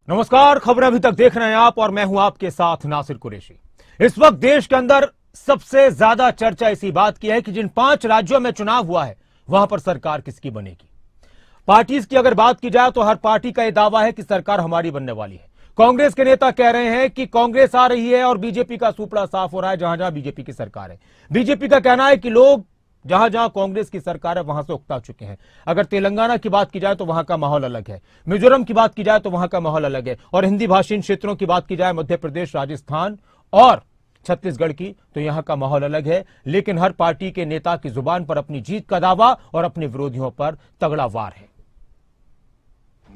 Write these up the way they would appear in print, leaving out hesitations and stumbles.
नमस्कार, खबरें अभी तक देख रहे हैं आप और मैं हूं आपके साथ नासिर कुरैशी। इस वक्त देश के अंदर सबसे ज्यादा चर्चा इसी बात की है कि जिन 5 राज्यों में चुनाव हुआ है वहां पर सरकार किसकी बनेगी। पार्टीज की अगर बात की जाए तो हर पार्टी का यह दावा है कि सरकार हमारी बनने वाली है। कांग्रेस के नेता कह रहे हैं कि कांग्रेस आ रही है और बीजेपी का सुपड़ा साफ हो रहा है जहां जहां बीजेपी की सरकार है। बीजेपी का कहना है कि लोग जहां जहां कांग्रेस की सरकार है वहां से उकता चुके हैं। अगर तेलंगाना की बात की जाए तो वहां का माहौल अलग है, मिजोरम की बात की जाए तो वहां का माहौल अलग है, और हिंदी भाषी क्षेत्रों की बात की जाए मध्य प्रदेश, राजस्थान और छत्तीसगढ़ की, तो यहां का माहौल अलग है। लेकिन हर पार्टी के नेता की जुबान पर अपनी जीत का दावा और अपने विरोधियों पर तगड़ा वार है।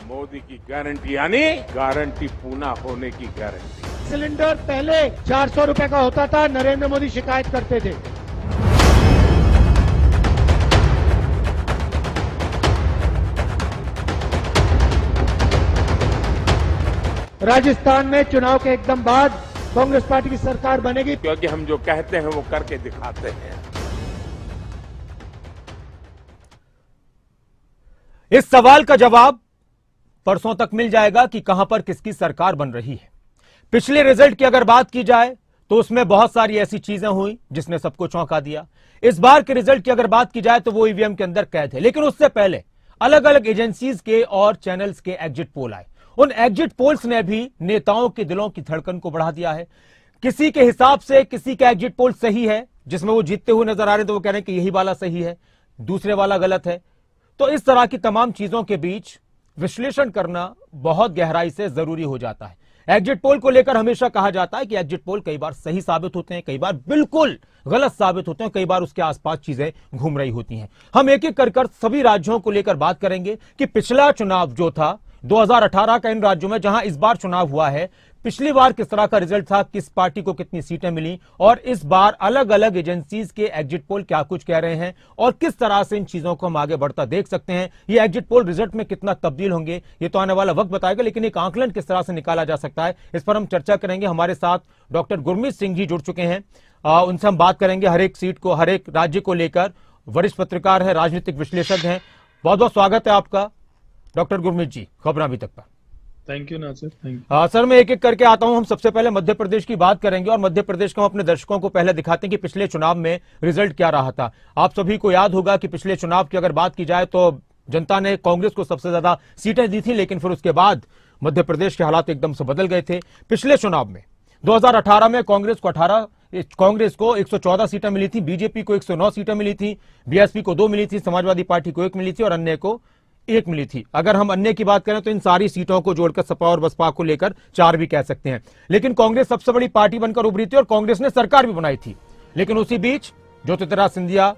मोदी की गारंटी यानी गारंटी पूरा होने की गारंटी। सिलेंडर पहले 400 रुपए का होता था, नरेंद्र मोदी शिकायत करते थे। राजस्थान में चुनाव के एकदम बाद कांग्रेस पार्टी की सरकार बनेगी, क्योंकि हम जो कहते हैं वो करके दिखाते हैं। इस सवाल का जवाब परसों तक मिल जाएगा कि कहां पर किसकी सरकार बन रही है। पिछले रिजल्ट की अगर बात की जाए तो उसमें बहुत सारी ऐसी चीजें हुई जिसने सबको चौंका दिया। इस बार के रिजल्ट की अगर बात की जाए तो वो ईवीएम के अंदर कैद है। लेकिन उससे पहले अलग अलग एजेंसीज के और चैनल्स के एग्जिट पोल आए। उन एग्जिट पोल्स ने भी नेताओं के दिलों की धड़कन को बढ़ा दिया है। किसी के हिसाब से किसी का एग्जिट पोल सही है जिसमें वो जीतते हुए नजर आ रहे हैं तो वो कह रहे हैं कि यही वाला सही है, दूसरे वाला गलत है। तो इस तरह की तमाम चीजों के बीच विश्लेषण करना बहुत गहराई से जरूरी हो जाता है। एग्जिट पोल को लेकर हमेशा कहा जाता है कि एग्जिट पोल कई बार सही साबित होते हैं, कई बार बिल्कुल गलत साबित होते हैं, कई बार उसके आसपास चीजें घूम रही होती हैं। हम एक एक कर सभी राज्यों को लेकर बात करेंगे कि पिछला चुनाव जो था 2018 का इन राज्यों में जहां इस बार चुनाव हुआ है, पिछली बार किस तरह का रिजल्ट था, किस पार्टी को कितनी सीटें मिली, और इस बार अलग अलग एजेंसीज के एग्जिट पोल क्या कुछ कह रहे हैं और किस तरह से इन चीजों को हम आगे बढ़ता देख सकते हैं। ये एग्जिट पोल रिजल्ट में कितना तब्दील होंगे ये तो आने वाला वक्त बताएगा, लेकिन एक आंकलन किस तरह से निकाला जा सकता है इस पर हम चर्चा करेंगे। हमारे साथ डॉक्टर गुरमीत सिंह जी जुड़ चुके हैं, उनसे हम बात करेंगे हर एक सीट को, हर एक राज्य को लेकर। वरिष्ठ पत्रकार है, राजनीतिक विश्लेषक हैं। बहुत बहुत स्वागत है आपका डॉक्टर गुरमीत जी खबरें अभी तक पर। Thank you Nasir, thank you. Sir मैं एक एक करके आता हूं। हम सबसे पहले मध्य प्रदेश की बात करेंगे और मध्य प्रदेश को हम अपने दर्शकों को पहले दिखाते हैं कि पिछले चुनाव में रिजल्ट क्या रहा था। आप सभी को याद होगा कि पिछले चुनाव की अगर बात की जाए तो जनता ने कांग्रेस को सबसे ज्यादा सीटें दी थी, लेकिन फिर उसके बाद मध्य प्रदेश के हालात एकदम से बदल गए थे। पिछले चुनाव में 2018 में कांग्रेस को 114 सीटें मिली थी, बीजेपी को 109 सीटें मिली थी, बीएसपी को 2 मिली थी, समाजवादी पार्टी को 1 मिली थी और अन्य को 1 मिली थी। अगर हम अन्य की बात करें तो इन सारी सीटों को जोड़कर सपा और बसपा को लेकर 4 भी कह सकते हैं। लेकिन कांग्रेस सबसे बड़ी पार्टी बनकर उभरी थी और कांग्रेस ने सरकार भी बनाई थी। लेकिन उसी बीच ज्योतिरादित्य सिंधिया,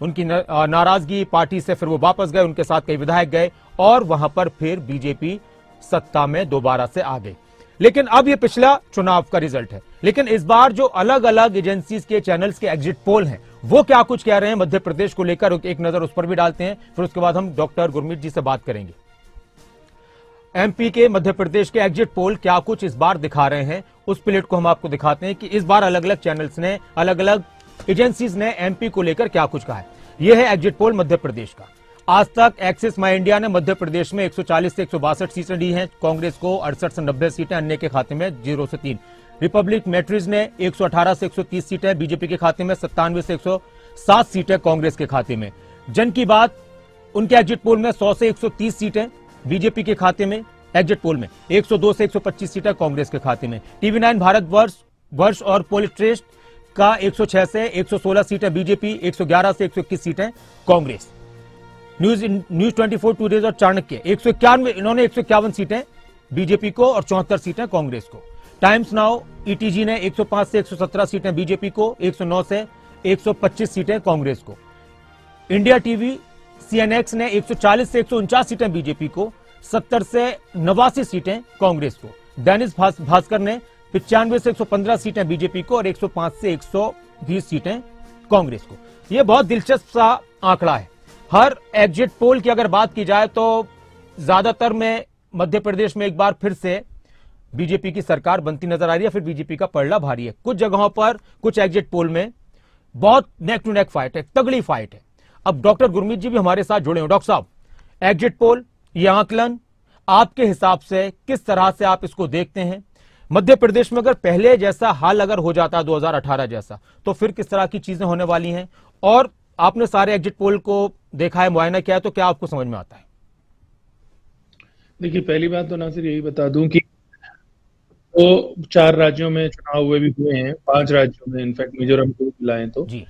उनकी नाराजगी पार्टी से फिर वो वापस गए, उनके साथ कई विधायक गए और वहां पर फिर बीजेपी सत्ता में दोबारा से आ गई। लेकिन अब ये पिछला चुनाव का रिजल्ट है। लेकिन इस बार जो अलग अलग एजेंसीज के चैनल्स के एग्जिट पोल हैं वो क्या कुछ कह रहे हैं मध्य प्रदेश को लेकर, एक नजर उस पर भी डालते हैं। फिर उसके बाद हम डॉक्टर गुरमीत जी से बात करेंगे। एमपी के मध्य प्रदेश के एग्जिट पोल क्या कुछ इस बार दिखा रहे हैं, उस प्लेट को हम आपको दिखाते हैं कि इस बार अलग अलग चैनल्स ने, अलग अलग एजेंसीज ने एमपी को लेकर क्या कुछ कहा है। यह है एग्जिट पोल मध्य प्रदेश का। आज तक एक्सिस माई इंडिया ने मध्य प्रदेश में 140 से 162 सीटें दी हैं, कांग्रेस को 68 से 90 सीटें, अन्य के खाते में 0 से 3। रिपब्लिक मैट्रिज ने 118 से 130 सीटें बीजेपी के खाते में, 97 से 107 सीटें कांग्रेस के खाते में। जन की बात, उनके एग्जिट पोल में 100 से 130 सीटें बीजेपी के खाते में, एग्जिट पोल में 102 से 125 सीटें कांग्रेस के खाते में। टीवी9 भारतवर्ष और पोलिट्रेस्ट का 106 से 116 सीटें बीजेपी, 111 से 121 सीटें कांग्रेस। न्यूज 24 टुडेज और चाणक्य 151, इन्होंने 151 सीटें बीजेपी को और 74 सीटें कांग्रेस को। टाइम्स नाउ ईटीजी ने 105 से 117 सीटें बीजेपी को, 109 से 125 सीटें कांग्रेस को। इंडिया टीवी सीएनएक्स ने 140 से 149 सीटें बीजेपी को, 70 से 89 सीटें कांग्रेस को। दैनिक भास्कर ने 95 से 115 सीटें बीजेपी को और 105 से 120 सीटें कांग्रेस को। यह बहुत दिलचस्प सा आंकड़ा है। हर एग्जिट पोल की अगर बात की जाए तो ज्यादातर में मध्य प्रदेश में एक बार फिर से बीजेपी की सरकार बनती नजर आ रही है, फिर बीजेपी का पलड़ा भारी है। कुछ जगहों पर, कुछ एग्जिट पोल में बहुत नेक टू नेक फाइट है, तगड़ी फाइट है। अब डॉक्टर गुरमीत जी भी हमारे साथ जुड़े हो। डॉक्टर साहब, एग्जिट पोल, ये आंकलन, आपके हिसाब से किस तरह से आप इसको देखते हैं? मध्य प्रदेश में अगर पहले जैसा हाल अगर हो जाता 2018 जैसा, तो फिर किस तरह की चीजें होने वाली हैं? और आपने सारे एग्जिट पोल को देखा है, मुआयना किया है, तो क्या आपको समझ में आता है? देखिए, पहली बात तो नासिर यही बता दूं कि वो 4 राज्यों में चुनाव हुए हैं, 5 राज्यों में, इनफैक्ट मिजोरम को मिलाएं तो जी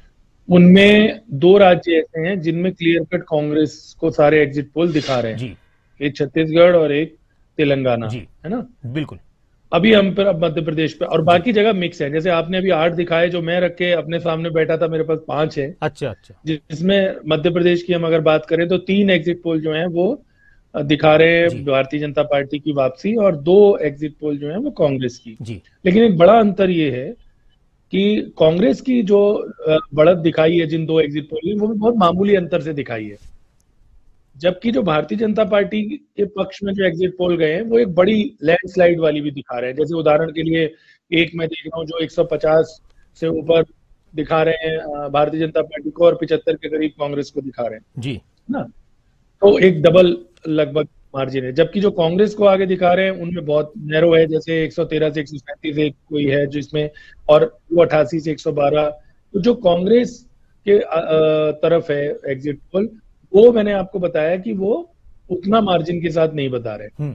उनमें 2 राज्य ऐसे हैं जिनमें क्लियर कट कांग्रेस को सारे एग्जिट पोल दिखा रहे हैं। जी एक छत्तीसगढ़ और एक तेलंगाना, जी है ना। बिल्कुल। अभी हम पर अब मध्य प्रदेश पे, और बाकी जगह मिक्स है। जैसे आपने अभी 8 दिखाए, जो मैं रख के अपने सामने बैठा था, मेरे पास 5 है। अच्छा अच्छा। जिसमें मध्य प्रदेश की हम अगर बात करें तो 3 एग्जिट पोल जो हैं वो दिखा रहे जी हैं भारतीय जनता पार्टी की वापसी, और 2 एग्जिट पोल जो हैं वो कांग्रेस की। जी लेकिन एक बड़ा अंतर ये है कि कांग्रेस की जो बढ़त दिखाई है जिन 2 एग्जिट पोल में, वो भी बहुत मामूली अंतर से दिखाई है। जबकि जो भारतीय जनता पार्टी के पक्ष में जो एग्जिट पोल गए हैं वो एक बड़ी लैंडस्लाइड वाली भी दिखा रहे हैं। जैसे उदाहरण के लिए एक मैं देख रहा हूँ जो 150 से ऊपर दिखा रहे हैं भारतीय जनता पार्टी को, और 75 के करीब कांग्रेस को दिखा रहे हैं, जी ना। तो एक डबल लगभग मार्जिन है। जबकि जो कांग्रेस को आगे दिखा रहे हैं उनमें बहुत नैरो है, जैसे 113 से 137 एक कोई है जिसमें, और 88 से 112। तो जो कांग्रेस के तरफ है एग्जिट पोल, वो मैंने आपको बताया कि वो उतना मार्जिन के साथ नहीं बता रहे।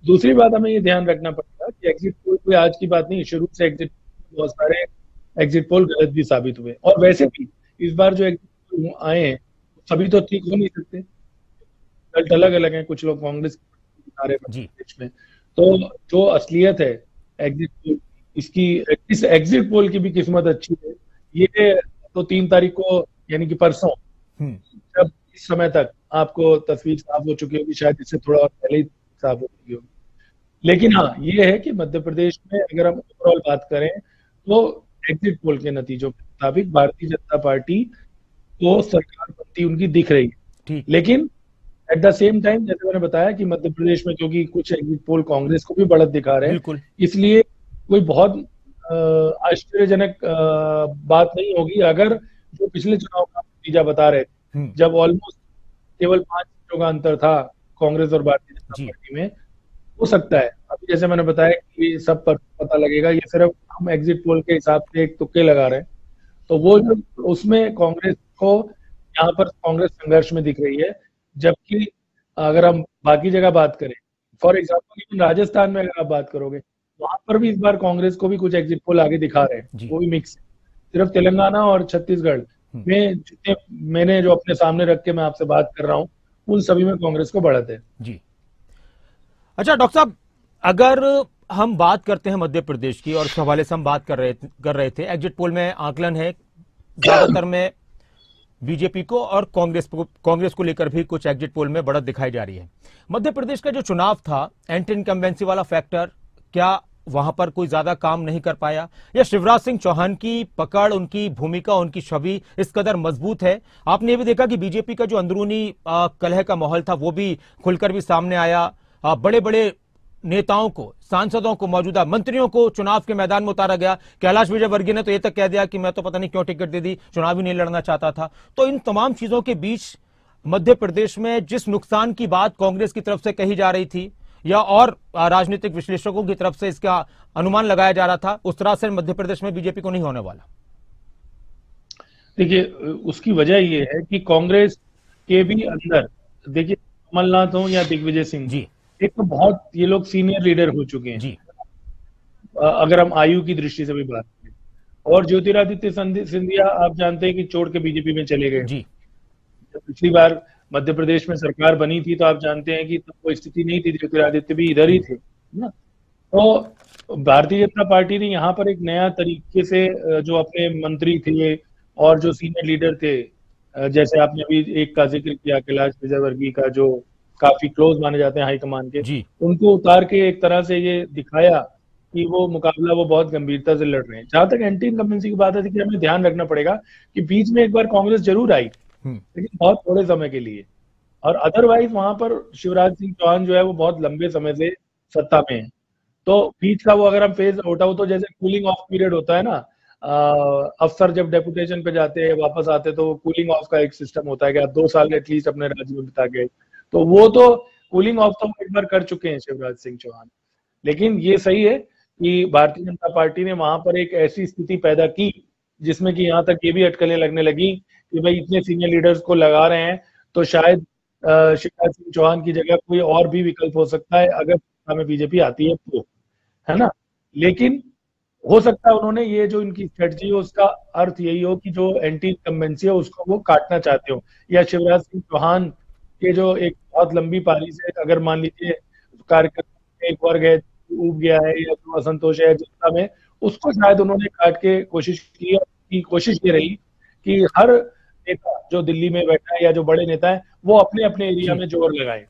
दूसरी बात हमें ये ध्यान रखना पड़ेगा कि एग्जिट पोल कोई आज की बात नहीं, शुरू से एग्जिट बहुत सारे एग्जिट पोल गलत भी साबित हुए, और वैसे भी इस बार जो एग्जिट पोल आए हैं सभी तो ठीक हो नहीं सकते, रिजल्ट अलग अलग हैं। कुछ लोग कांग्रेस दिखा रहे हैं देश में। तो जो असलियत है एग्जिट पोल, इस एग्जिट पोल की भी किस्मत अच्छी है। ये तो 3 तारीख को यानी कि परसों, जब इस समय तक आपको तस्वीर साफ हो चुकी होगी, शायद इससे थोड़ा और पहले ही साफ हो चुकी होगी। लेकिन हाँ, ये है कि मध्य प्रदेश में अगर हम ओवरऑल बात करें तो एग्जिट पोल के नतीजों के मुताबिक भारतीय जनता पार्टी को सरकार बनती उनकी दिख रही है। लेकिन एट द सेम टाइम, जैसे मैंने बताया कि मध्य प्रदेश में क्योंकि कुछ एग्जिट पोल कांग्रेस को भी बढ़त दिखा रहे हैं, इसलिए कोई बहुत आश्चर्यजनक बात नहीं होगी अगर जो पिछले चुनाव का नतीजा बता रहे थे, जब ऑलमोस्ट केवल 5 सीटों का अंतर था कांग्रेस और भारतीय जनता पार्टी में, हो सकता है अभी जैसे मैंने बताया कि सब पर पता लगेगा। ये सिर्फ हम एग्जिट पोल के हिसाब से एक तुक्के लगा रहे हैं। तो वो जो उसमें कांग्रेस को यहाँ पर कांग्रेस संघर्ष में दिख रही है। जबकि अगर हम बाकी जगह बात करें, फॉर एग्जाम्पल राजस्थान में अगर आप बात करोगे, वहां पर भी इस बार कांग्रेस को भी कुछ एग्जिट पोल आगे दिखा रहे हैं, वो भी मिक्स है। सिर्फ तेलंगाना और छत्तीसगढ़ में जितने मैंने जो अपने सामने रख के मैं आपसे बात कर रहा हूँ, उन सभी में कांग्रेस को बढ़त है। जी अच्छा डॉक्टर साहब, अगर हम बात करते हैं मध्य प्रदेश की, और इस हवाले से हम बात कर रहे थे, एग्जिट पोल में आकलन है ज्यादातर में बीजेपी को और कांग्रेस को लेकर भी कुछ एग्जिट पोल में बढ़त दिखाई जा रही है। मध्य प्रदेश का जो चुनाव था, एंटी इनकम्बेंसी वाला फैक्टर, क्या वहां पर कोई ज्यादा काम नहीं कर पाया, या शिवराज सिंह चौहान की पकड़, उनकी भूमिका, उनकी छवि इस कदर मजबूत है? आपने ये भी देखा कि बीजेपी का जो अंदरूनी कलह का माहौल था वो भी खुलकर भी सामने आया। बड़े बड़े नेताओं को, सांसदों को, मौजूदा मंत्रियों को चुनाव के मैदान में उतारा गया। कैलाश विजयवर्गीय ने तो ये तक कह दिया कि मैं तो पता नहीं क्यों टिकट दे दी, चुनाव ही नहीं लड़ना चाहता था। तो इन तमाम चीजों के बीच मध्य प्रदेश में जिस नुकसान की बात कांग्रेस की तरफ से कही जा रही थी, या और राजनीतिक विश्लेषकों की तरफ से इसका अनुमान लगाया जा रहा था, उस तरह से मध्य प्रदेश में बीजेपी को नहीं होने वाला। देखिए, उसकी वजह ये है कि कांग्रेस के भी अंदर, देखिए कमलनाथ हो या दिग्विजय सिंह जी, एक तो बहुत ये लोग सीनियर लीडर हो चुके हैं जी, अगर हम आयु की दृष्टि से भी बात करें। और ज्योतिरादित्य सिंधिया आप जानते हैं कि छोड़ के बीजेपी में चले गए जी। पिछली बार मध्य प्रदेश में सरकार बनी थी तो आप जानते हैं कि तब कोई स्थिति नहीं थी, ज्योतिरादित्य भी इधर ही थे ना। तो भारतीय जनता पार्टी ने यहाँ पर एक नया तरीके से जो अपने मंत्री थे और जो सीनियर लीडर थे, जैसे आपने अभी एक का जिक्र किया कैलाश विजयवर्गीय का, जो काफी क्लोज माने जाते हैं हाईकमान के जी, उनको उतार के एक तरह से ये दिखाया कि वो मुकाबला वो बहुत गंभीरता से लड़ रहे हैं। जहां तक एंटी इनकम्बेंसी की बात है कि हमें ध्यान रखना पड़ेगा कि बीच में एक बार कांग्रेस जरूर आई, लेकिन बहुत थोड़े समय के लिए, और अदरवाइज वहां पर शिवराज सिंह चौहान जो है वो बहुत लंबे समय से सत्ता में है। तो बीच का वो अगर हम फेज उठाओ तो जैसे कूलिंग ऑफ पीरियड होता है ना, अफसर जब डेपुटेशन पे जाते हैं वापस आते तो कूलिंग ऑफ का एक सिस्टम होता है कि आप 2 साल एटलीस्ट अपने राज्य में बिता गए। तो वो तो कूलिंग ऑफ तो एक बार कर चुके हैं शिवराज सिंह चौहान। लेकिन ये सही है कि भारतीय जनता पार्टी ने वहां पर एक ऐसी स्थिति पैदा की जिसमें कि यहाँ तक ये भी अटकलें लगने लगी कि भाई इतने सीनियर लीडर्स को लगा रहे हैं तो शायद शिवराज सिंह चौहान की जगह कोई और भी विकल्प हो सकता है अगर सत्ता में बीजेपी आती है तो, है ना। लेकिन हो सकता है उन्होंने ये जो इनकी स्ट्रेटजी है उसका अर्थ यही हो कि जो एंटी इनकम्बेंसी है उसको वो काटना चाहते हो, या शिवराज सिंह चौहान के जो एक बहुत लंबी पारी से अगर मान लीजिए कार्यकर्ता एक वर्ग है उब गया है या जो असंतोष है जनता में, उसको शायद उन्होंने काट के कोशिश की, और की कोशिश ये रही कि हर नेता जो दिल्ली में बैठा है या जो बड़े नेता है वो अपने अपने एरिया में जोर लगाए,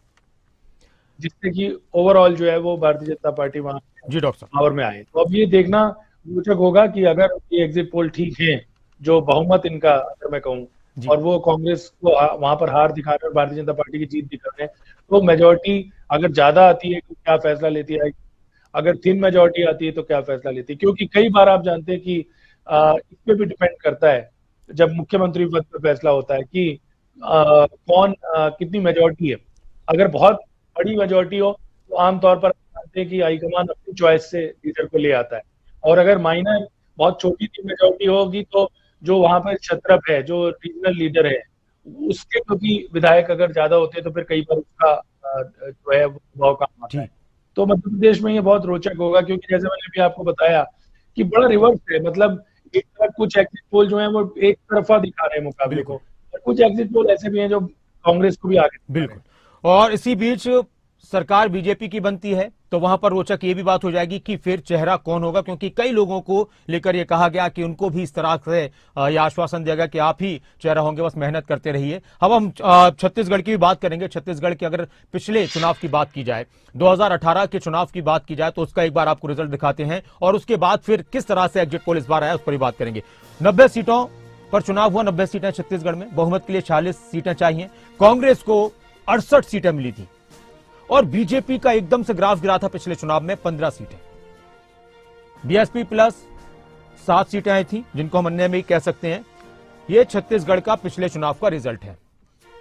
जिससे कि ओवरऑल जो है वो भारतीय जनता पार्टी वहां जी डॉक्टर साहब पावर में आए। तो अब ये देखना रोचक होगा कि अगर ये एग्जिट पोल ठीक है, जो बहुमत इनका अगर मैं कहूँ, और वो कांग्रेस को वहां पर हार दिखा रहे हैं और भारतीय जनता पार्टी की जीत दिखा रहे हैं, तो मेजोरिटी अगर ज्यादा आती है तो क्या फैसला लेती है, अगर थिन मेजोरिटी आती है तो क्या फैसला लेती है। क्योंकि कई बार आप जानते हैं कि इस पे भी डिपेंड करता है जब मुख्यमंत्री पद पर फैसला होता है कि कौन कितनी मेजोरिटी है। अगर बहुत बड़ी मेजोरिटी हो तो आमतौर पर जानते हैं कि हाईकमान अपनी चॉइस से लीडर को ले आता है, और अगर माइनर बहुत छोटी सी मेजोरिटी होगी तो जो वहां पर छत्रप है, जो रीजनल लीडर है, उसके क्योंकि विधायक अगर ज्यादा होते हैं तो फिर कई बार उसका जो है प्रभाव काम आता है। तो मध्य प्रदेश में ये बहुत रोचक होगा, क्योंकि जैसे मैंने भी आपको बताया कि बड़ा रिवर्स है, मतलब एक तरफ कुछ एग्जिट पोल जो है वो एक तरफा दिखा रहे हैं मुकाबले को, और कुछ एग्जिट पोल ऐसे भी हैं जो कांग्रेस को भी आगे बिल्कुल। और इसी बीच सरकार बीजेपी की बनती है तो वहां पर रोचक ये भी बात हो जाएगी कि फिर चेहरा कौन होगा, क्योंकि कई लोगों को लेकर ये कहा गया कि उनको भी इस तरह से यह आश्वासन दिया गया कि आप ही चेहरा होंगे, बस मेहनत करते रहिए। अब हम छत्तीसगढ़ की भी बात करेंगे। छत्तीसगढ़ की अगर पिछले चुनाव की बात की जाए, 2018 के चुनाव की बात की जाए, तो उसका एक बार आपको रिजल्ट दिखाते हैं और उसके बाद फिर किस तरह से एग्जिट पोल इस बार आया उस पर भी बात करेंगे। 90 सीटों पर चुनाव हुआ, 90 सीटें छत्तीसगढ़ में, बहुमत के लिए 46 सीटें चाहिए। कांग्रेस को 68 सीटें मिली थी और बीजेपी का एकदम से ग्राफ गिरा था पिछले चुनाव में 15 सीटें। बीएसपी प्लस 7 सीटें आई थी, जिनको हम अन्य में कह सकते हैं। यह छत्तीसगढ़ का पिछले चुनाव का रिजल्ट है।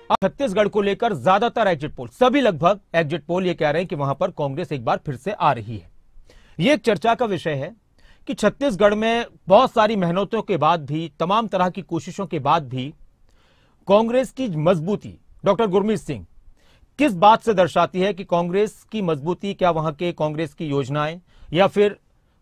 अब छत्तीसगढ़ को लेकर ज्यादातर एग्जिट पोल, सभी लगभग एग्जिट पोल ये कह रहे हैं कि वहां पर कांग्रेस एक बार फिर से आ रही है। यह एक चर्चा का विषय है कि छत्तीसगढ़ में बहुत सारी मेहनतों के बाद भी, तमाम तरह की कोशिशों के बाद भी कांग्रेस की मजबूती, डॉक्टर गुरमीत सिंह, किस बात से दर्शाती है कि कांग्रेस की मजबूती? क्या वहां के कांग्रेस की योजनाएं, या फिर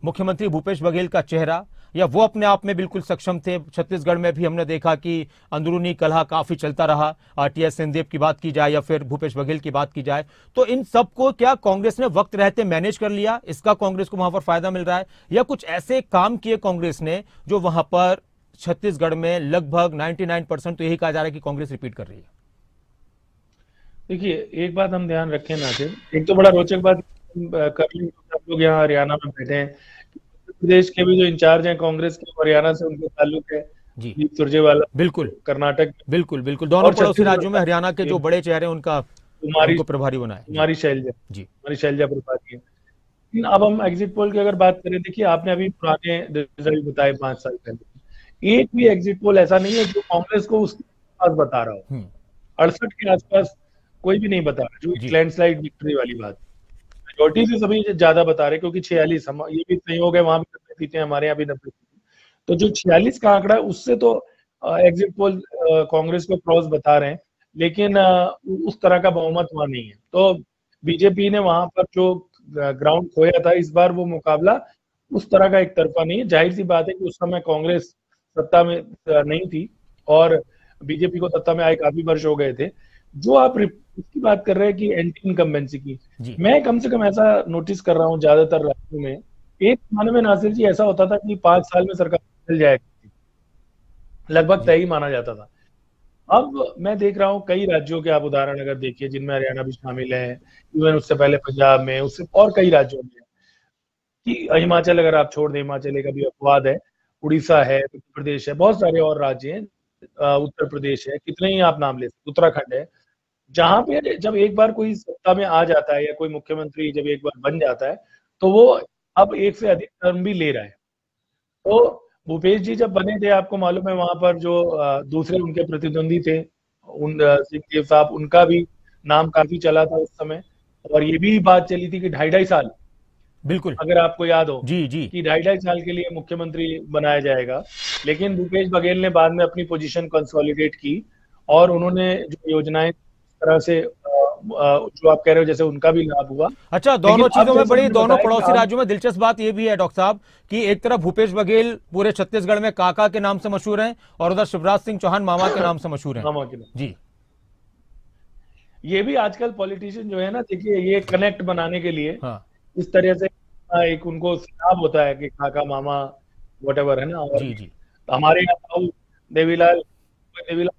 मुख्यमंत्री भूपेश बघेल का चेहरा, या वो अपने आप में बिल्कुल सक्षम थे? छत्तीसगढ़ में भी हमने देखा कि अंदरूनी कलह काफी चलता रहा। टीएस सिंहदेव की बात की जाए या फिर भूपेश बघेल की बात की जाए, तो इन सबको क्या कांग्रेस ने वक्त रहते मैनेज कर लिया? इसका कांग्रेस को वहां पर फायदा मिल रहा है, या कुछ ऐसे काम किए कांग्रेस ने जो वहां पर छत्तीसगढ़ में लगभग 99% तो यही कहा जा रहा है कि कांग्रेस रिपीट कर रही है? देखिए, एक बात हम ध्यान रखें नासिर, एक तो बड़ा रोचक बात कर ली, आप लोग यहाँ हरियाणा में बैठे हैं, उत्तर प्रदेश के भी जो इंचार्ज हैं कांग्रेस के, हरियाणा से उनके ताल्लुक है जी, सुरजेवाला, बिल्कुल कर्नाटक, बिल्कुल बिल्कुल, दोनों पड़ोसी राज्यों में हरियाणा के जो बड़े चेहरे उनका उनको प्रभारी बनाए, कुमारी शैलजा प्रभारी है। लेकिन अब हम एग्जिट पोल की अगर बात करें, देखिए आपने अभी पुराने रिजल्ट बताए 5 साल पहले, एक भी एग्जिट पोल ऐसा नहीं है जो कांग्रेस को उसके पास बता रहा हो। 68 के आसपास कोई भी नहीं बता रहा, जो लैंडस्लाइड विक्ट्री वाली बात, मेजोरिटी से सभी ज्यादा बता रहे, क्योंकि 46 हम ये भी संयोग है, वहां भी 90 सीटें, हमारे यहाँ भी 90 सीटें, तो जो 46 का आंकड़ा है उससे तो एग्जिट पोल कांग्रेस को क्रॉस बता रहे हैं, लेकिन उस तरह का बहुमत वहां नहीं है। तो बीजेपी ने वहां पर जो ग्राउंड खोया था, इस बार वो मुकाबला उस तरह का एक तरफा नहीं है। जाहिर सी बात है कि उस समय कांग्रेस सत्ता में नहीं थी और बीजेपी को सत्ता में आए काफी वर्ष हो गए थे। जो आप इसकी बात कर रहे हैं कि एंटी इनकम्बेंसी की, मैं कम से कम ऐसा नोटिस कर रहा हूँ ज्यादातर राज्यों में, एक माने में नासिर जी ऐसा होता था कि 5 साल में सरकार मिल जाएगी, लगभग तय ही माना जाता था। अब मैं देख रहा हूँ कई राज्यों के आप उदाहरण अगर देखिए, जिनमें हरियाणा भी शामिल है, इवन उससे पहले पंजाब में, उससे और कई राज्यों में, कि हिमाचल अगर आप छोड़ दें, हिमाचल का भी अपवाद है, उड़ीसा है, उत्तर प्रदेश है, बहुत सारे और राज्य हैं, उत्तर प्रदेश है, कितने ही आप नाम ले सकते, उत्तराखंड है, जहां पे जब एक बार कोई सत्ता में आ जाता है या कोई मुख्यमंत्री जब एक बार बन जाता है तो वो अब एक से अधिक टर्म भी ले रहा है। तो भूपेश जी जब बने थे, आपको मालूम है, वहां पर जो दूसरे उनके प्रतिद्वंदी थे, उन सिंहदेव साहब, उनका भी नाम काफी चला था उस समय, और ये भी बात चली थी कि 2.5 साल, बिल्कुल। अगर आपको याद हो, जी जी। कि 2.5 साल के लिए मुख्यमंत्री बनाया जाएगा। लेकिन भूपेश बघेल ने बाद में अपनी पोजीशन कंसोलिडेट की, और उन्होंने जो योजनाएं इस तरह से जो आप कह रहे हो, जैसे उनका भी लाभ हुआ। अच्छा, लेकिन दोनों अब चीजों में जैसे बड़ी, हमने दोनों बताया कि पड़ोसी हाल, राज्यों में दिलचस्प बात यह भी है डॉक्टर साहब कि एक तरफ भूपेश बघेल पूरे छत्तीसगढ़ में काका के नाम से मशहूर हैं और उधर शिवराज सिंह चौहान मामा के नाम से मशहूर हैं। मामा के नाम। जी। ये भी आजकल पॉलिटिशियन जो है ना, देखिए, ये कनेक्ट बनाने के लिए हाँ। इस तरह से एक उनको सिनाब होता है कि काका मामा वटेवर, है ना। और जी जी। हमारे यहाँ ताऊ देवीलाल, देवीलाल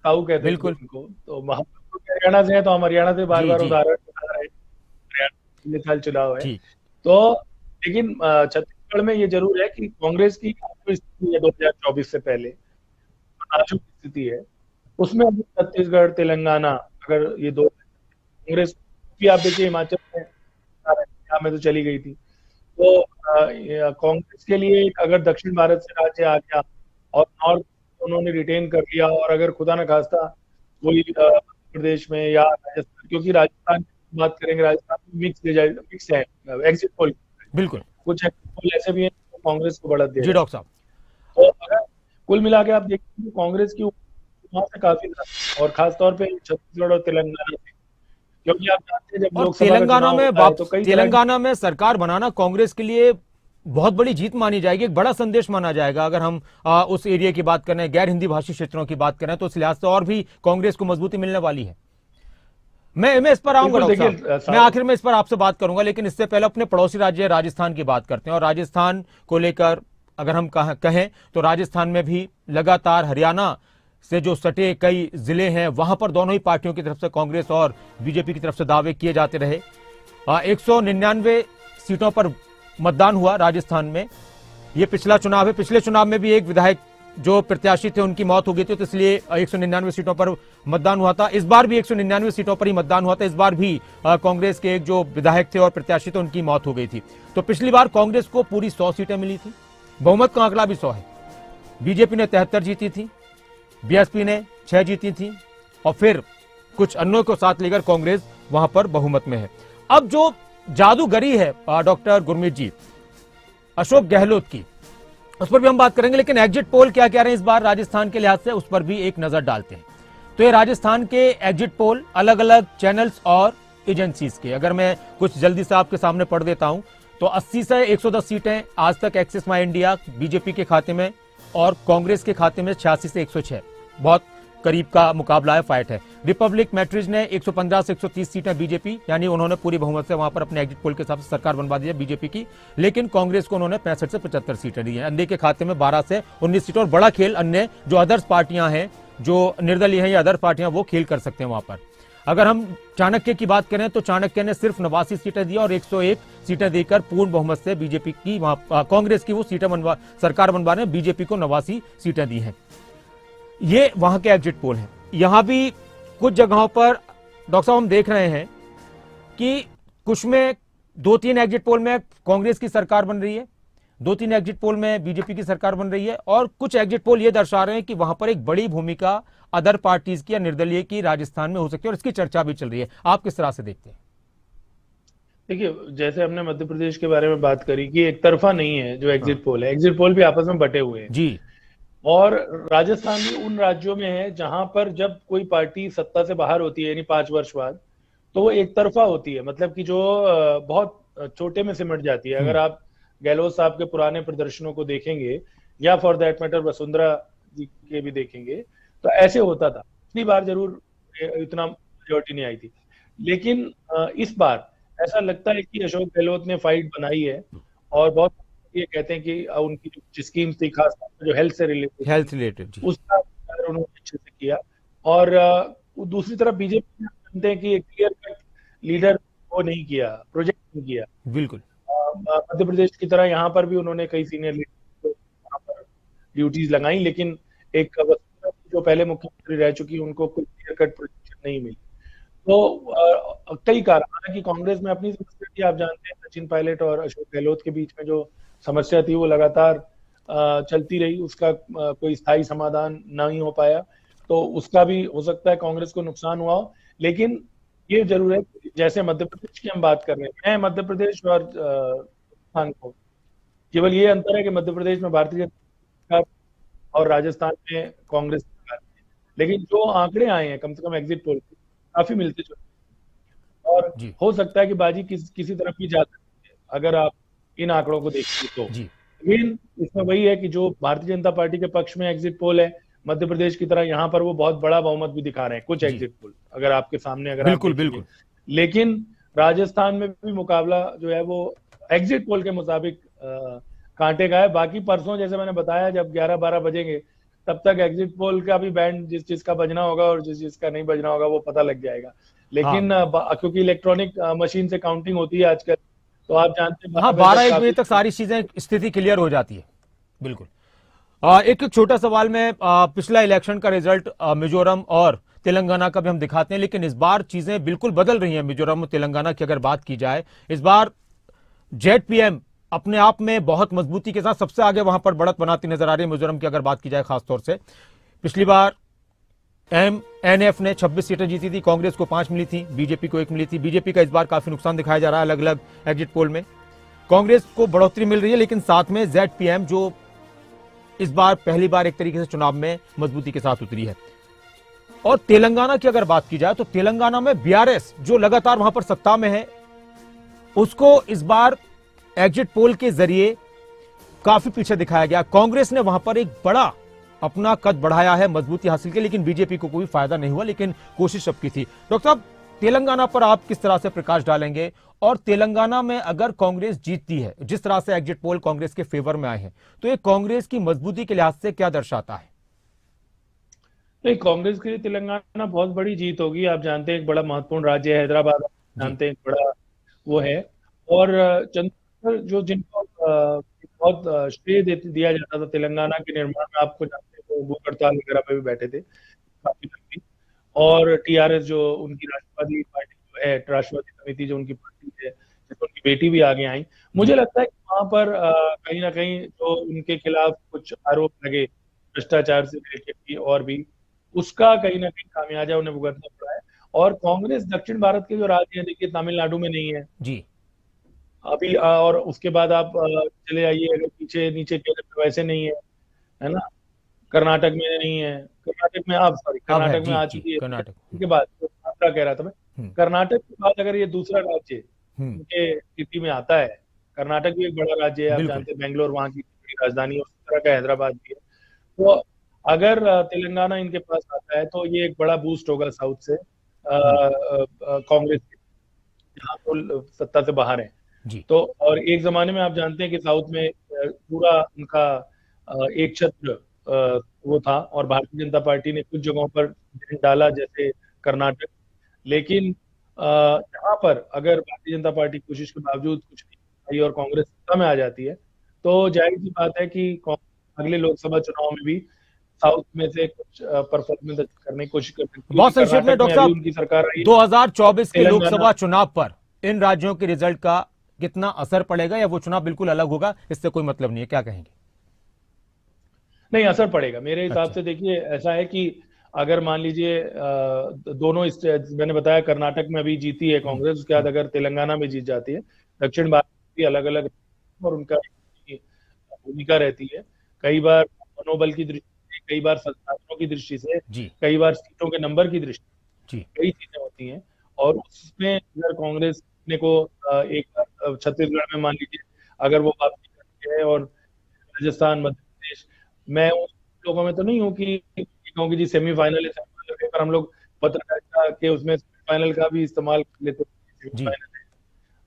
ताऊ कहते थे बिल्कुल। उनको। तो हम लोग हरियाणा से हैं, तो हम हरियाणा से बार जी बार जी। उदाहरण बता रहे हैं। हरियाणा पिछले साल चुनाव है, ठीक। तो लेकिन छत्तीसगढ़ में ये जरूर है कि कांग्रेस की जो स्थिति है 2024 से पहले, नाजुक स्थिति है, उसमें अभी छत्तीसगढ़ तेलंगाना, अगर ये दो, कांग्रेस भी आप देखिए हिमाचल में, यहाँ में तो चली गई थी। तो कांग्रेस के लिए अगर दक्षिण भारत से राज्य आ गया और नॉर्थ उन्होंने रिटेन कर लिया, और अगर खुदा न खास्ता कोई मध्य प्रदेश में या राजस्थान, क्योंकि राजस्थान की बात करेंगे, राजस्थान में मिक्स है एग्जिट पोल, बिल्कुल। कुछ एग्जिट पोल ऐसे भी हैं जो कांग्रेस को बढ़त दे जी रहे हैं। डॉक्टर साहब। तो अगर कुल मिला के आप देखिए, कांग्रेस की वहां से काफी ज्यादा, और खासतौर पे छत्तीसगढ़ और तेलंगाना से, क्योंकि आप जानते हैं जब और लोकसभा का चुनाव होता है तो कई तरह तेलंगाना में सरकार बनाना कांग्रेस के लिए बहुत बड़ी जीत मानी जाएगी, एक बड़ा संदेश माना जाएगा। अगर हम उस एरिया की बात करें, गैर हिंदी भाषी क्षेत्रों की बात करें, तो इस लिहाज से और भी कांग्रेस को मजबूती मिलने वाली है। मैं इस पर आऊंगा डॉक्टर साहब, मैं आखिर में इस पर आपसे बात करूंगा, लेकिन इससे पहले अपने पड़ोसी राज्य राजस्थान की बात करते हैं। और राजस्थान को लेकर अगर हम कहें तो राजस्थान में भी लगातार हरियाणा से जो सटे कई जिले हैं, वहां पर दोनों ही पार्टियों की तरफ से, कांग्रेस और बीजेपी की तरफ से दावे किए जाते रहे। 199 सीटों पर मतदान हुआ राजस्थान में। यह पिछला चुनाव है, पिछले चुनाव में भी एक विधायक जो प्रत्याशी थे उनकी मौत हो गई थी, तो इसलिए 199 सीटों पर मतदान हुआ था। इस बार भी 199 सीटों पर ही मतदान हुआ था। इस बार भी कांग्रेस के एक जो विधायक थे और प्रत्याशी थे उनकी मौत हो गई थी। तो पिछली बार कांग्रेस को पूरी 100 सीटें मिली थी, बहुमत का आंकड़ा भी 100 है। बीजेपी ने 73 जीती थी, बीएसपी ने 6 जीती थी, और फिर कुछ अन्यों को साथ लेकर कांग्रेस वहां पर बहुमत में है। अब जो जादूगरी है डॉक्टर गुरमीत जी अशोक गहलोत की, उस पर भी हम बात करेंगे, लेकिन एग्जिट पोल क्या कह रहे हैं इस बार राजस्थान के लिहाज से, उस पर भी एक नजर डालते हैं। तो ये राजस्थान के एग्जिट पोल अलग अलग चैनल्स और एजेंसीज के, अगर मैं कुछ जल्दी से आपके सामने पढ़ देता हूं, तो 80 से 110 सीटें आज तक एक्सिस माई इंडिया बीजेपी के खाते में, और कांग्रेस के खाते में 86 से 106, बहुत करीब का मुकाबला है, फाइट है। रिपब्लिक मैट्रिज ने 115 से 130 सीटें बीजेपी, यानी उन्होंने पूरी बहुमत से वहां पर अपने एग्जिट पोल के हिसाब से सरकार बनवा दी है बीजेपी की, लेकिन कांग्रेस को उन्होंने 65 से 75 सीटें दी हैं। अंधे के खाते में 12 से 19 सीटें, और बड़ा खेल अन्य जो अदर्स पार्टियां हैं, जो निर्दलीय हैं या अदर पार्टियां, वो खेल कर सकते हैं वहां पर। अगर हम चाणक्य की बात करें तो चाणक्य ने सिर्फ 89 सीटें दी और 101 सीटें देकर पूर्ण बहुमत से बीजेपी की, वहां कांग्रेस की वो सीटें सरकार बनवाने बीजेपी को 89 सीटें दी हैं। ये वहां के एग्जिट पोल हैं। यहां भी कुछ जगहों पर डॉक्टर साहब हम देख रहे हैं कि कुछ में 2-3 एग्जिट पोल में कांग्रेस की सरकार बन रही है, 2-3 एग्जिट पोल में बीजेपी की सरकार बन रही है, और कुछ एग्जिट पोल ये दर्शा रहे हैं कि वहां पर एक बड़ी भूमिका अदर पार्टीज की या निर्दलीय की राजस्थान में हो सकती है, और इसकी चर्चा भी चल रही है। आप किस तरह से देखते हैं? देखिए, जैसे हमने मध्य प्रदेश के बारे में बात करी कि एक तरफा नहीं है जो एग्जिट पोल है, एग्जिट पोल भी आपस में बटे हुए हैं जी। और राजस्थान भी उन राज्यों में है जहां पर जब कोई पार्टी सत्ता से बाहर होती है, यानी 5 वर्ष बाद, तो वो एक तरफा होती है, मतलब कि जो बहुत छोटे में सिमट जाती है। अगर आप गहलोत साहब के पुराने प्रदर्शनों को देखेंगे, या फॉर दैट मैटर वसुंधरा जी के भी देखेंगे, तो ऐसे होता था। पिछली बार जरूर इतना मेजॉरिटी नहीं आई थी, लेकिन इस बार ऐसा लगता है कि अशोक गहलोत ने फाइट बनाई है, और बहुत ये कहते हैं कि उनकी जो स्कीम्स थी, खास जो हेल्थ से रिलेटेड उसका उन्होंने अच्छे से किया। और दूसरी तरफ बीजेपी जानते हैं कि एक क्लियर कट लीडर वो नहीं किया, प्रोजेक्ट नहीं किया। बिल्कुल। मध्य प्रदेश की तरह यहाँ पर भी उन्होंने कई सीनियर लीडर यहाँ पर ड्यूटीज लगाई, लेकिन एक जो पहले मुख्यमंत्री रह चुकी उनको कोई क्लियर कट प्रोजेक्शन नहीं मिली। तो कई कारण, हालांकि कांग्रेस में अपनी समस्या थी, आप जानते हैं सचिन पायलट और अशोक गहलोत के बीच में जो समस्या थी वो लगातार चलती रही, उसका कोई स्थायी समाधान नहीं हो पाया, तो उसका भी हो सकता है कांग्रेस को नुकसान हुआ हो। लेकिन ये जरूर है कि जैसे मध्य प्रदेश की हम बात कर रहे हैं, मैं मध्य प्रदेश और राजस्थान को, केवल ये अंतर है कि मध्य प्रदेश में भारतीय जनता सरकार और राजस्थान में कांग्रेस सरकार है। लेकिन जो आंकड़े आए हैं कम से कम एग्जिट पोल के, काफी मिलते जुलते, और जी हो सकता है कि बाजी किसी तरफ भी जा सकती है अगर आप इन आंकड़ों को देखें तो। जी लेकिन इसमें वही है कि जो भारतीय जनता पार्टी के पक्ष में एग्जिट पोल है मध्य प्रदेश की तरह, यहाँ पर वो बहुत बड़ा बहुमत भी दिखा रहे हैं कुछ जी। एग्जिट पोल, अगर आपके सामने अगर बिल्कुल आप देखेंगे। बिल्कुल। लेकिन राजस्थान में भी मुकाबला जो है वो एग्जिट पोल के मुताबिक कांटे का है। बाकी परसों जैसे मैंने बताया जब 11-12 बजेंगे तब तक एग्जिट पोल का भी बैंड जिस चीज का बजना होगा और जिस चीज का नहीं बजना होगा वो पता लग जाएगा। लेकिन क्योंकि इलेक्ट्रॉनिक मशीन से काउंटिंग होती है आजकल, तो आप जानते हैं हाँ 12-1 बजे तक सारी चीजें स्थिति क्लियर हो जाती है। बिल्कुल। एक छोटा सवाल में पिछला इलेक्शन का रिजल्ट मिजोरम और तेलंगाना का भी हम दिखाते हैं, लेकिन इस बार चीजें बिल्कुल बदल रही हैं। मिजोरम और तेलंगाना की अगर बात की जाए, इस बार जेडपीएम अपने आप में बहुत मजबूती के साथ सबसे आगे वहां पर बढ़त बनाती नजर आ रही है। मिजोरम की अगर बात की जाए खासतौर से, पिछली बार एमएनएफ ने 26 सीटें जीती थी, कांग्रेस को 5 मिली थी, बीजेपी को 1 मिली थी। बीजेपी का इस बार काफी नुकसान दिखाया जा रहा है अलग अलग एग्जिट पोल में। कांग्रेस को बढ़ोतरी मिल रही है, लेकिन साथ में जेडपीएम जो इस बार पहली बार एक तरीके से चुनाव में मजबूती के साथ उतरी है। और तेलंगाना की अगर बात की जाए तो तेलंगाना में बीआरएस जो लगातार वहां पर सत्ता में है, उसको इस बार एग्जिट पोल के जरिए काफी पीछे दिखाया गया। कांग्रेस ने वहां पर एक बड़ा अपना कद बढ़ाया है, मजबूती हासिल की, लेकिन बीजेपी को कोई फायदा नहीं हुआ, लेकिन कोशिश सबकी थी। डॉक्टर साहब, तेलंगाना पर आप किस तरह से प्रकाश डालेंगे? और तेलंगाना में अगर कांग्रेस जीतती है, जिस तरह से एग्जिट पोल कांग्रेस के फेवर में आए हैं, तो ये कांग्रेस की मजबूती के लिहाज से क्या दर्शाता है? नहीं, कांग्रेस के लिए तेलंगाना बहुत बड़ी जीत होगी। आप जानते हैं एक बड़ा महत्वपूर्ण राज्य है हैदराबाद, जानते हैं एक बड़ा वो है। और चंद्रशेखर जो जिनको बहुत श्रेय दिया जाता था तेलंगाना के निर्माण में, आपको जानते हैं वो भूख हड़ताल वगैरह पे भी बैठे थे काफी लंबी। और टीआरएस जो उनकी राष्ट्रवादी पार्टी जो है, राष्ट्रवादी समिति जो उनकी पार्टी है, जिसमें उनकी बेटी भी आगे आई, मुझे लगता है कि वहां पर कहीं ना कहीं जो उनके खिलाफ कुछ आरोप लगे भ्रष्टाचार से रिलेटेड भी और भी, उसका कहीं ना कहीं खामियाजा उन्हें भुगतना पड़ा है। और कांग्रेस दक्षिण भारत के जो राज्य हैं, देखिए तमिलनाडु में नहीं है जी अभी, और उसके बाद आप चले आइए अगर पीछे नीचे केरल में वैसे नहीं है ना, कर्नाटक में नहीं है, कर्नाटक में आप सॉरी कर्नाटक में आ चुकी है कर्नाटक के बाद, आंध्रा कह रहा था मैं, कर्नाटक के बाद अगर ये दूसरा राज्य उनके स्थिति में आता है, कर्नाटक भी एक बड़ा राज्य है, आप जानते हैं बेंगलोर वहाँ की बड़ी राजधानी है, उस तरह का हैदराबाद भी है। तो अगर तेलंगाना इनके पास आता है तो ये एक बड़ा बूस्ट होगा साउथ से कांग्रेस के, जहाँ तो सत्ता से बाहर है जी। तो। और एक जमाने में आप जानते हैं कि साउथ में पूरा उनका एक छत्र वो था, और भारतीय जनता पार्टी ने कुछ जगहों पर डाला जैसे कर्नाटक। लेकिन यहाँ पर अगर भारतीय जनता पार्टी कोशिश के बावजूद कुछ नहीं और कांग्रेस सत्ता में आ जाती है, तो जाहिर सी बात है कि अगले लोकसभा चुनाव में भी साउथ में से कुछ परफॉर्मेंस करने की कोशिश कर सकती है। बहुत संक्षेप में डॉक्टर साहब, उनकी सरकार 2024 के लोकसभा चुनाव पर इन राज्यों के रिजल्ट का कितना असर पड़ेगा, या वो चुनाव बिल्कुल अलग होगा, इससे कोई मतलब नहीं है, क्या कहेंगे? नहीं, असर पड़ेगा मेरे हिसाब से। देखिए ऐसा है कि अगर मान लीजिए दोनों मैंने बताया कर्नाटक में अभी जीती है कांग्रेस, उसके बाद अगर तेलंगाना में जीत जाती है, दक्षिण भारत की अलग अलग और उनका भूमिका रहती है, कई बार मनोबल की दृष्टि से, कई बार संसाधनों की दृष्टि से, कई बार सीटों के नंबर की दृष्टि, कई चीजें होती हैं। और उसमें अगर कांग्रेस ने को एक बार छत्तीसगढ़ में मान लीजिए अगर वो वापसी करती है, और राजस्थान, मध्य प्रदेश, मैं उन लोगों में तो नहीं हूँ कि कहूँगी जी सेमीफाइनल है, पर हम लोग पत्रकारिता के उसमें सेमीफाइनल का भी इस्तेमाल कर लेते हैं।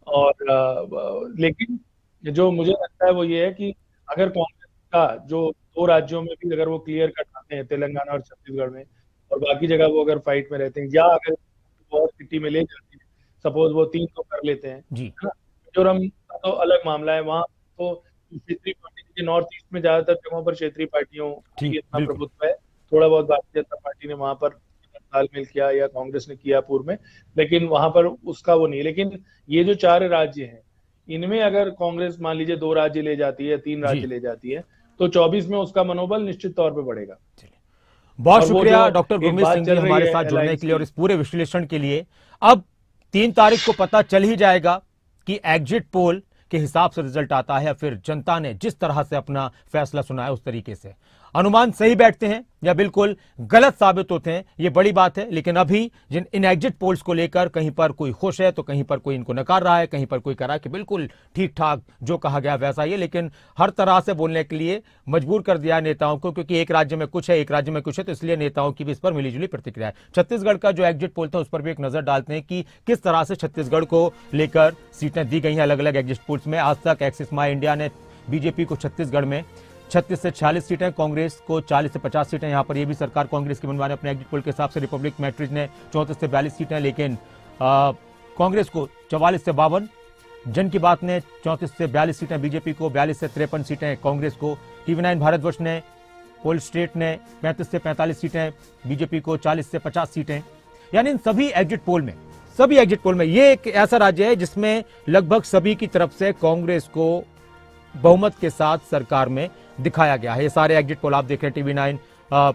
और लेकिन जो मुझे लगता है वो ये है कि अगर कांग्रेस का जो 2 राज्यों में भी अगर वो क्लियर कट आते हैं, तेलंगाना और छत्तीसगढ़ में, और बाकी जगह वो अगर फाइट में रहते हैं, या अगर बहुत सिटी में ले जाते हैं, सपोज वो 3 तो कर लेते हैं, मिजोरम का तो अलग मामला है, वहां तो क्षेत्रीय पार्टी के नॉर्थ ईस्ट में ज्यादातर जगहों पर क्षेत्रीय पार्टियों की इतना प्रभुत्व है। थोड़ा बहुत भारतीय जनता पार्टी ने वहां पर तालमेल किया या कांग्रेस ने किया पूर्व में, लेकिन वहां पर उसका वो नहीं। लेकिन ये जो 4 राज्य हैं, इनमें अगर कांग्रेस मान लीजिए 2 राज्य ले जाती है, 3 राज्य ले जाती है, तो 24 में उसका मनोबल निश्चित तौर पर बढ़ेगा। बहुत शुक्रिया डॉक्टर गुरमीत सिंह जी हमारे साथ जुड़ने के लिए और इस पूरे विश्लेषण के लिए। अब 3 तारीख को पता चल ही जाएगा कि एग्जिट पोल के हिसाब से रिजल्ट आता है या फिर जनता ने जिस तरह से अपना फैसला सुनाया उस तरीके से अनुमान सही बैठते हैं या बिल्कुल गलत साबित होते हैं, ये बड़ी बात है। लेकिन अभी जिन इन एग्जिट पोल्स को लेकर कहीं पर कोई खुश है तो कहीं पर कोई इनको नकार रहा है, कहीं पर कोई कह रहा है कि बिल्कुल ठीक ठाक जो कहा गया वैसा ही है। लेकिन हर तरह से बोलने के लिए मजबूर कर दिया नेताओं को, क्योंकि एक राज्य में कुछ है एक राज्य में कुछ है, तो इसलिए नेताओं की भी इस पर मिलीजुली प्रतिक्रिया है। छत्तीसगढ़ का जो एग्जिट पोल था उस पर भी एक नजर डालते हैं कि किस तरह से छत्तीसगढ़ को लेकर सीटें दी गई हैं अलग अलग एग्जिट पोल्स में। आज तक एक्सिस माई इंडिया ने बीजेपी को छत्तीसगढ़ में 36 से 46 सीटें, कांग्रेस को 40 से 50 सीटें, यहां पर यह भी सरकार कांग्रेस की बनवाने अपने एग्जिट पोल के हिसाब से। रिपब्लिक मैट्रिज ने 34 से 42 सीटें, लेकिन कांग्रेस को 44 से 52, जन की बात ने 34 से 42 सीटें बीजेपी को, 42 से 53 सीटें कांग्रेस को। TV9 भारतवर्ष ने, पोल स्टेट ने 35 से 45 सीटें बीजेपी को, 40 से 50 सीटें। यानी इन सभी एग्जिट पोल में ये एक ऐसा राज्य है जिसमें लगभग सभी की तरफ से कांग्रेस को बहुमत के साथ सरकार में दिखाया गया है। ये सारे एग्जिट पोल आप देख रहे हैं। TV9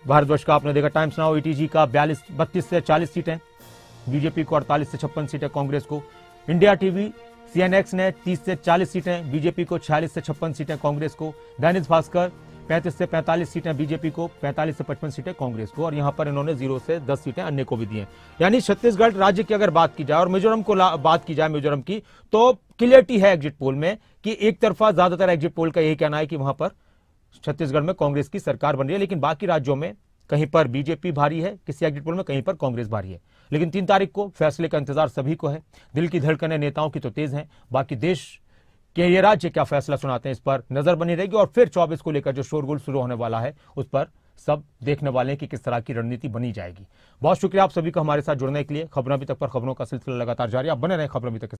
भारतवर्ष का आपने देखा, टाइम्स नाउ ETG का 32 से 40 सीटें बीजेपी को, 48 से 56 सीटें कांग्रेस को। इंडिया TV CNX ने 30 से 40 सीटें बीजेपी को, 46 से 56 सीटें कांग्रेस को। दैनिक भास्कर 35 से 45 सीटें बीजेपी को, 45 से 55 सीटें कांग्रेस को, और यहां पर इन्होंने 0 से 10 सीटें अन्य को भी दी हैं। यानी छत्तीसगढ़ राज्य की अगर बात की जाए और मिजोरम को बात की जाए मिजोरम की, तो क्लियरिटी है एग्जिट पोल में कि एक तरफा ज्यादातर एग्जिट पोल का यही कहना है कि वहां पर छत्तीसगढ़ में कांग्रेस की सरकार बन रही है। लेकिन बाकी राज्यों में कहीं पर बीजेपी भारी है किसी एग्जिट पोल में, कहीं पर कांग्रेस भारी है। लेकिन 3 तारीख को फैसले का इंतजार सभी को है। दिल की धड़कनें नेताओं की तो तेज हैं, बाकी देश कि ये राज्य क्या फैसला सुनाते हैं इस पर नजर बनी रहेगी। और फिर 24 को लेकर जो शोरगुल शुरू होने वाला है उस पर सब देखने वाले हैं कि किस तरह की रणनीति बनी जाएगी। बहुत शुक्रिया आप सभी का हमारे साथ जुड़ने के लिए। खबरों अभी तक पर खबरों का सिलसिला लगातार जारी, आप बने रहे खबरों अभी तक।